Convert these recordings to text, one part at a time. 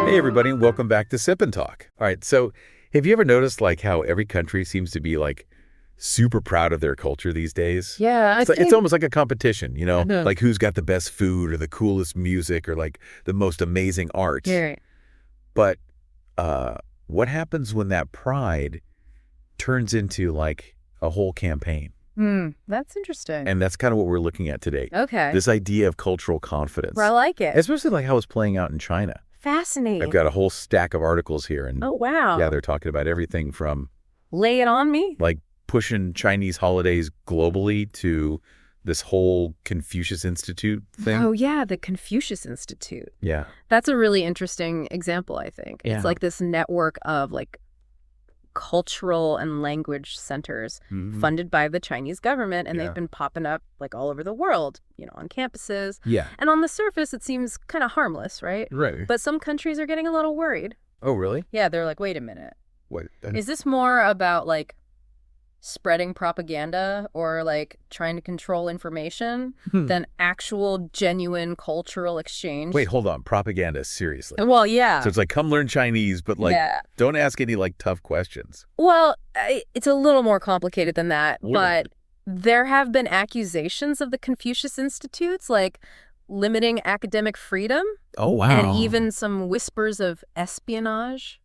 Hey everybody, and welcome back to Sip and Talk. All right, so have you ever noticed like how every country seems to be like super proud of their culture these days? Yeah, it's almost like a competition, you know, know. like who's got the best food or the coolest music or like the most amazing art. Yeah, right. But what happens when that pride turns into like a whole campaign? That's interesting. And that's kind of what we're looking at today. Okay. This idea of cultural confidence. I like it. Especially like how it's playing out in China. Fascinating. I've got a whole stack of articles here. And oh, wow. yeah, they're talking about everything from lay it on me. Like pushing Chinese holidays globally to this whole Confucius Institute thing. Oh, yeah, the Confucius Institute. Yeah. That's a really interesting example, I think. Yeah. It's like this network of like cultural and language centers funded by the Chinese government, and they've been popping up like all over the world, you know, on campuses. Yeah. And on the surface, it seems kind of harmless, right? Right. But some countries are getting a little worried. Oh, really? Yeah, they're like, wait a minute. What? Is this more about like spreading propaganda or like trying to control information than actual genuine cultural exchange? Wait, hold on. Propaganda, seriously. Well, yeah. So it's like, come learn Chinese, but like, don't ask any like tough questions. Well, it's a little more complicated than that, What? but there have been accusations of the Confucius Institutes, like limiting academic freedom. Oh, wow. And even some whispers of espionage.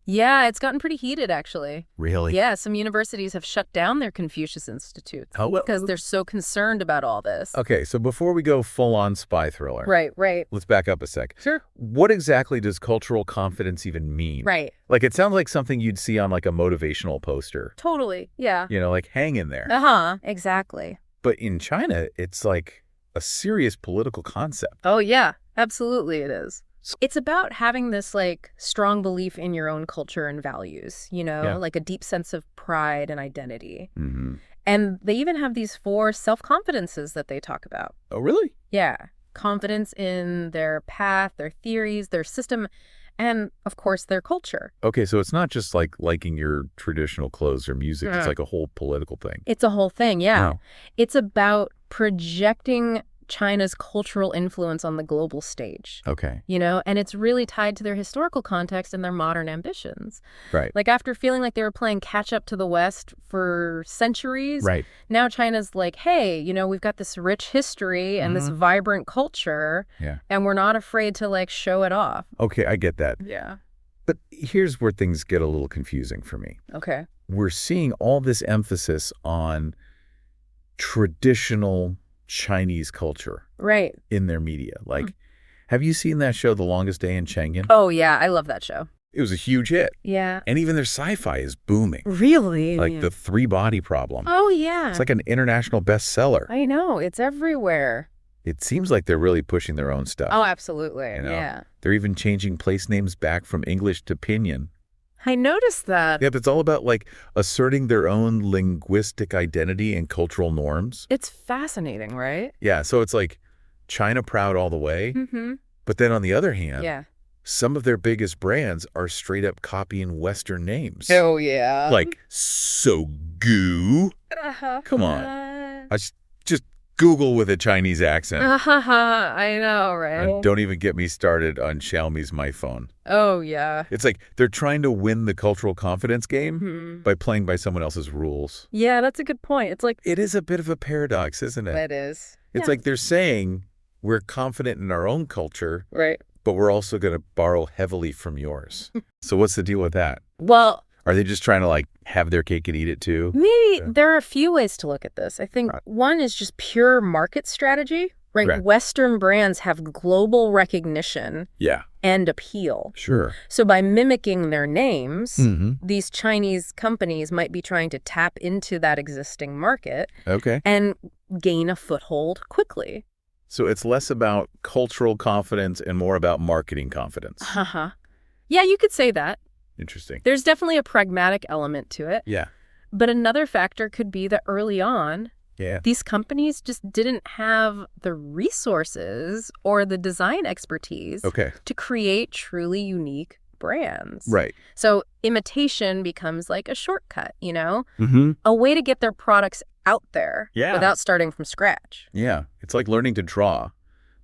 Yeah, it's gotten pretty heated, actually. Really? Yeah, some universities have shut down their Confucius Institutes because they're so concerned about all this. Okay, so before we go full-on spy thriller. Right. Let's back up a sec. Sure. What exactly does cultural confidence even mean? Right. Like, it sounds like something you'd see on like a motivational poster. Totally, yeah. You know, like hang in there. Uh-huh, exactly. But in China, it's like a serious political concept. Oh, yeah, absolutely it is. It's about having this like strong belief in your own culture and values, you know, like a deep sense of pride and identity. And they even have these 4 self-confidences that they talk about. Oh, really? Yeah. Confidence in their path, their theories, their system, and of course their culture. Okay, so it's not just like liking your traditional clothes or music. It's like a whole political thing. It's a whole thing, yeah. Wow. It's about projecting China's cultural influence on the global stage. Okay. You know, and it's really tied to their historical context and their modern ambitions. Right. Like after feeling like they were playing catch up to the West for centuries, right. Now China's like, hey, you know, we've got this rich history and this vibrant culture, and we're not afraid to like show it off. Okay, I get that. Yeah. But here's where things get a little confusing for me. Okay. We're seeing all this emphasis on traditional Chinese culture in their media. Like, have you seen that show, The Longest Day in Chang'an? Oh, yeah. I love that show. It was a huge hit. Yeah. And even their sci-fi is booming. Really? Like The 3-Body Problem. Oh, yeah. It's like an international bestseller. I know. It's everywhere. It seems like they're really pushing their own stuff. Oh, absolutely. You know? Yeah. They're even changing place names back from English to Pinyin. I noticed that. Yep, it's all about like asserting their own linguistic identity and cultural norms. It's fascinating, right? Yeah, so it's like China proud all the way. But then on the other hand, some of their biggest brands are straight up copying Western names. Oh, yeah. Like Sogu. Come on. I just Google with a Chinese accent. I know, right? And don't even get me started on Xiaomi's My Phone. Oh, yeah. It's like they're trying to win the cultural confidence game by playing by someone else's rules. Yeah, that's a good point. It's like... It is a bit of a paradox, isn't it? It is. It's like they're saying we're confident in our own culture, right? But we're also going to borrow heavily from yours. So what's the deal with that? Well... Are they just trying to like have their cake and eat it too? Maybe there are a few ways to look at this. I think one is just pure market strategy, right? Western brands have global recognition and appeal. Sure. So by mimicking their names, these Chinese companies might be trying to tap into that existing market and gain a foothold quickly. So it's less about cultural confidence and more about marketing confidence. Yeah, you could say that. Interesting. There's definitely a pragmatic element to it. Yeah. But another factor could be that early on, these companies just didn't have the resources or the design expertise to create truly unique brands. Right. So imitation becomes like a shortcut, you know? A way to get their products out there Yeah. without starting from scratch. Yeah. It's like learning to draw.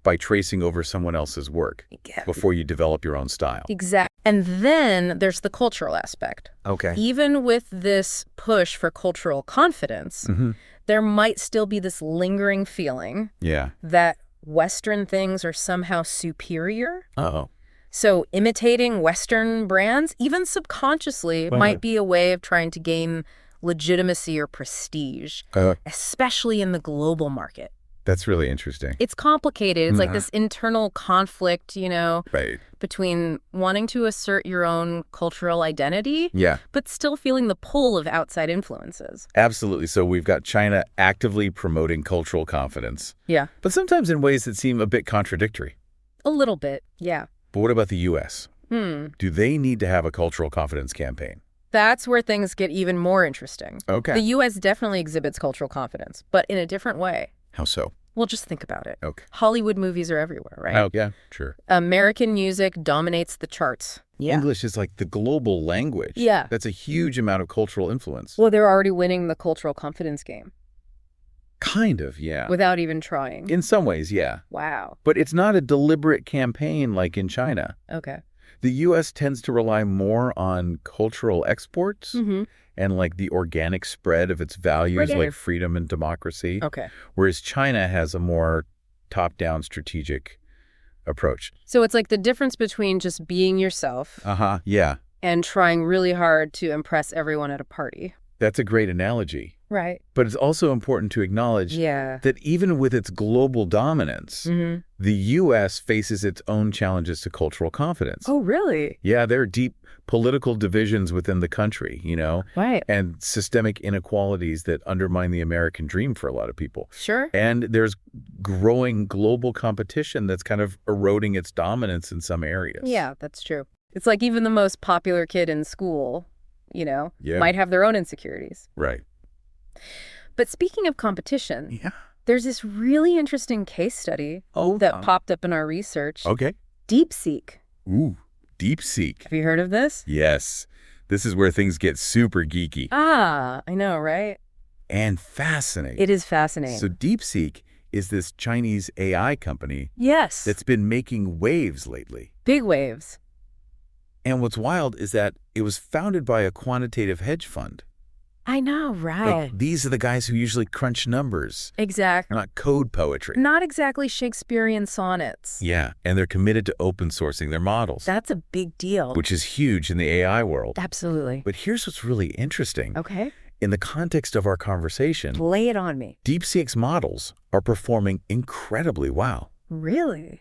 by tracing over someone else's work before you develop your own style. Exactly. And then there's the cultural aspect. Okay. Even with this push for cultural confidence, there might still be this lingering feeling that Western things are somehow superior. Uh-oh. So imitating Western brands, even subconsciously, might be a way of trying to gain legitimacy or prestige, especially in the global market. That's really interesting. It's complicated. It's like this internal conflict, you know, between wanting to assert your own cultural identity, but still feeling the pull of outside influences. Absolutely. So we've got China actively promoting cultural confidence. Yeah. But sometimes in ways that seem a bit contradictory. A little bit, yeah. But what about the U.S.? Do they need to have a cultural confidence campaign? That's where things get even more interesting. Okay. The U.S. definitely exhibits cultural confidence, but in a different way. How so? Well, just think about it. Okay. Hollywood movies are everywhere, right? Oh, yeah, sure. American music dominates the charts. Yeah. English is like the global language. Yeah. That's a huge amount of cultural influence. Well, they're already winning the cultural confidence game. Kind of, yeah. Without even trying. In some ways, yeah. Wow. But it's not a deliberate campaign like in China. Okay. The U.S. tends to rely more on cultural exports and like the organic spread of its values like freedom and democracy. Okay. Whereas China has a more top-down strategic approach. So it's like the difference between just being yourself yeah. and trying really hard to impress everyone at a party. That's a great analogy. Right. But it's also important to acknowledge that even with its global dominance, the U.S. faces its own challenges to cultural confidence. Oh, really? Yeah, there are deep political divisions within the country, you know, and systemic inequalities that undermine the American dream for a lot of people. Sure. And there's growing global competition that's kind of eroding its dominance in some areas. Yeah, that's true. It's like even the most popular kid in school, you know, might have their own insecurities. Right. But speaking of competition, there's this really interesting case study that popped up in our research. Okay. DeepSeek. Ooh, DeepSeek. Have you heard of this? Yes. This is where things get super geeky. Ah, I know, right? And fascinating. It is fascinating. So DeepSeek is this Chinese AI company that's been making waves lately. Big waves. And what's wild is that it was founded by a quantitative hedge fund. I know, right. Like, these are the guys who usually crunch numbers. Exactly. They're not code poetry. Not exactly Shakespearean sonnets. Yeah, and they're committed to open sourcing their models. That's a big deal. Which is huge in the AI world. Absolutely. But here's what's really interesting. Okay. In the context of our conversation, lay it on me. DeepSeek's models are performing incredibly well. Really?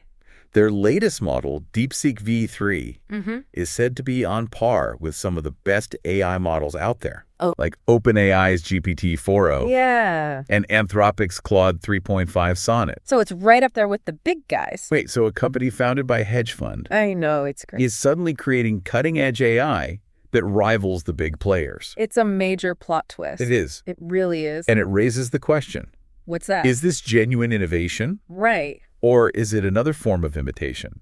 Their latest model, DeepSeek V3, is said to be on par with some of the best AI models out there. Oh. Like OpenAI's GPT-4o. Yeah. And Anthropic's Claude 3.5 Sonnet. So it's right up there with the big guys. Wait, so a company founded by a hedge fund I know, it's great. is suddenly creating cutting-edge AI that rivals the big players. It's a major plot twist. It is. It really is. And it raises the question. What's that? Is this genuine innovation? Right. Or is it another form of imitation?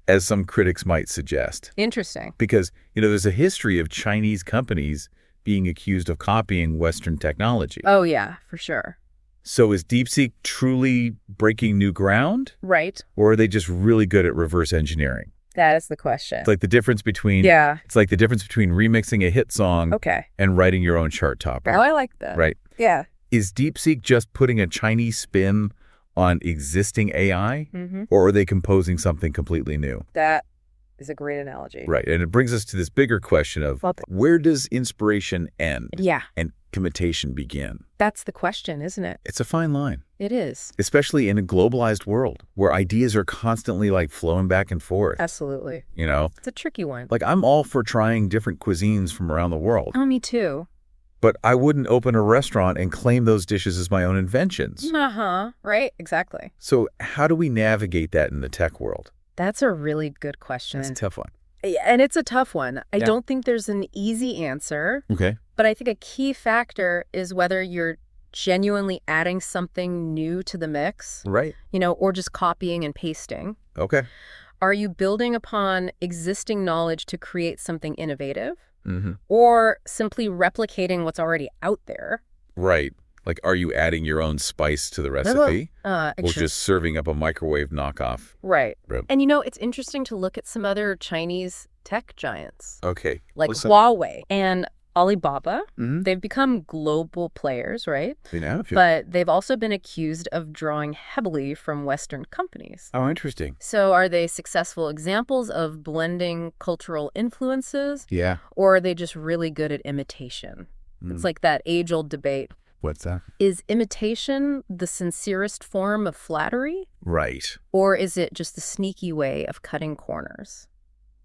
As some critics might suggest. Interesting. Because, you know, there's a history of Chinese companies being accused of copying Western technology. Oh, yeah, for sure. So is DeepSeek truly breaking new ground? Right. Or are they just really good at reverse engineering? That is the question. It's like the difference between It's like the difference between remixing a hit song and writing your own chart topper. Oh, I like that. Right. Yeah. Is DeepSeek just putting a Chinese spin on existing AI, or are they composing something completely new? That is a great analogy. Right. And it brings us to this bigger question of where does inspiration end and imitation begin? That's the question, isn't it? It's a fine line. It is. Especially in a globalized world where ideas are constantly like flowing back and forth. Absolutely. You know? It's a tricky one. Like I'm all for trying different cuisines from around the world. Oh, me too. But I wouldn't open a restaurant and claim those dishes as my own inventions. Right, exactly. So how do we navigate that in the tech world? That's a really good question. That's a tough one. And it's a tough one. I don't think there's an easy answer. Okay. But I think a key factor is whether you're genuinely adding something new to the mix. Right. You know, or just copying and pasting. Okay. Are you building upon existing knowledge to create something innovative? Or simply replicating what's already out there? Right. Like, are you adding your own spice to the recipe? Or just serving up a microwave knockoff? Right. And it's interesting to look at some other Chinese tech giants. Okay. Like Huawei and Alibaba. They've become global players, right? They have. But they've also been accused of drawing heavily from Western companies. Oh, interesting. So are they successful examples of blending cultural influences? Yeah. Or are they just really good at imitation? It's like that age-old debate. What's that? Is imitation the sincerest form of flattery? Right. Or is it just a sneaky way of cutting corners?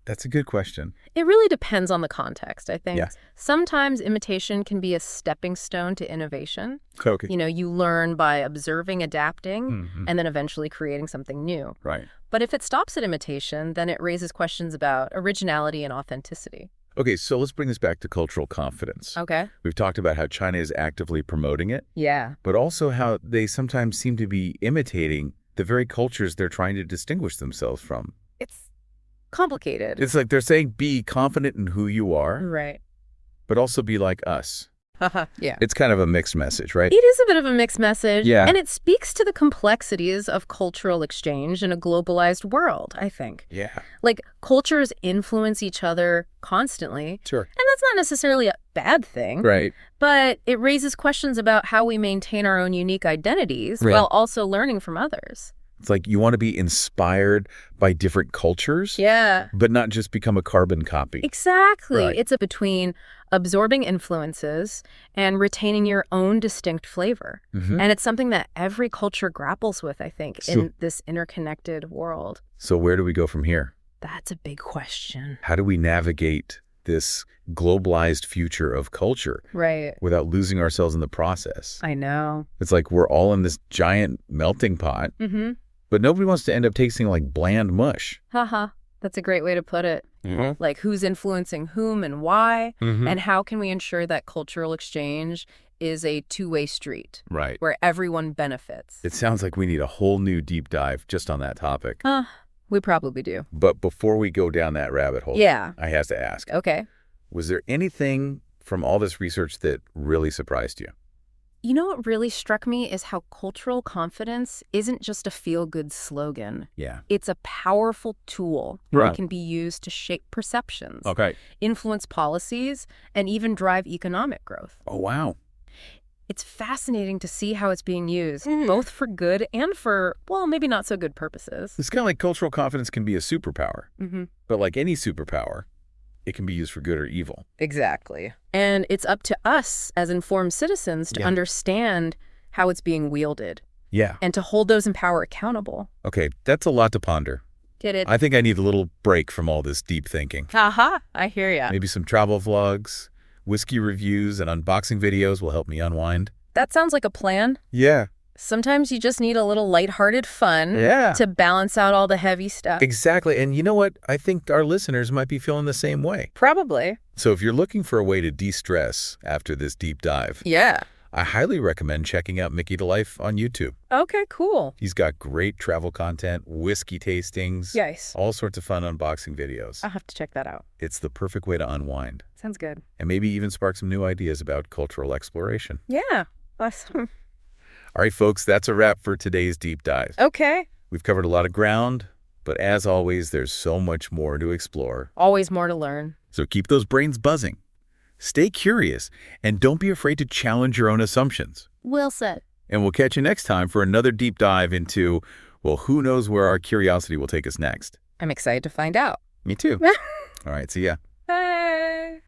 That's a good question. It really depends on the context, I think. Yes. Sometimes imitation can be a stepping stone to innovation. Okay. You learn by observing, adapting, and then eventually creating something new. Right. But if it stops at imitation, then it raises questions about originality and authenticity. Okay, so let's bring this back to cultural confidence. Okay. We've talked about how China is actively promoting it. Yeah. But also how they sometimes seem to be imitating the very cultures they're trying to distinguish themselves from. It's complicated. It's like they're saying be confident in who you are. Right. But also be like us. Yeah. It's kind of a mixed message, right? It is a bit of a mixed message. Yeah. And it speaks to the complexities of cultural exchange in a globalized world, I think. Yeah. Like, cultures influence each other constantly. Sure. And that's not necessarily a bad thing. Right. But it raises questions about how we maintain our own unique identities while also learning from others. It's like you want to be inspired by different cultures. Yeah. But not just become a carbon copy. Exactly. Right. It's between absorbing influences and retaining your own distinct flavor. And it's something that every culture grapples with, I think, in this interconnected world. So where do we go from here? That's a big question. How do we navigate this globalized future of culture without losing ourselves in the process? I know. It's like we're all in this giant melting pot, but nobody wants to end up tasting like bland mush. That's a great way to put it. Like, who's influencing whom and why, and how can we ensure that cultural exchange is a two-way street, right, where everyone benefits? It sounds like we need a whole new deep dive just on that topic. We probably do. But before we go down that rabbit hole, I have to ask. Okay. Was there anything from all this research that really surprised you? What really struck me is how cultural confidence isn't just a feel-good slogan. Yeah. It's a powerful tool that can be used to shape perceptions, influence policies, and even drive economic growth. Oh, wow. It's fascinating to see how it's being used, both for good and for, well, maybe not so good purposes. It's kind of like cultural confidence can be a superpower. But like any superpower, it can be used for good or evil. Exactly. And it's up to us as informed citizens to understand how it's being wielded. Yeah. And to hold those in power accountable. Okay, that's a lot to ponder. Get it? I think I need a little break from all this deep thinking. I hear ya. Maybe some travel vlogs, whiskey reviews, and unboxing videos will help me unwind. That sounds like a plan. Yeah. Sometimes you just need a little lighthearted fun to balance out all the heavy stuff. Exactly. And you know what? I think our listeners might be feeling the same way. Probably. So if you're looking for a way to de-stress after this deep dive, I highly recommend checking out Mickytolife on YouTube. Okay, cool. He's got great travel content, whiskey tastings, all sorts of fun unboxing videos. I'll have to check that out. It's the perfect way to unwind. Sounds good. And maybe even spark some new ideas about cultural exploration. Yeah, awesome. All right, folks, that's a wrap for today's deep dive. Okay. We've covered a lot of ground, but as always, there's so much more to explore. Always more to learn. So keep those brains buzzing. Stay curious, and don't be afraid to challenge your own assumptions. Well said. And we'll catch you next time for another deep dive into, well, who knows where our curiosity will take us next. I'm excited to find out. Me too. All right, see ya.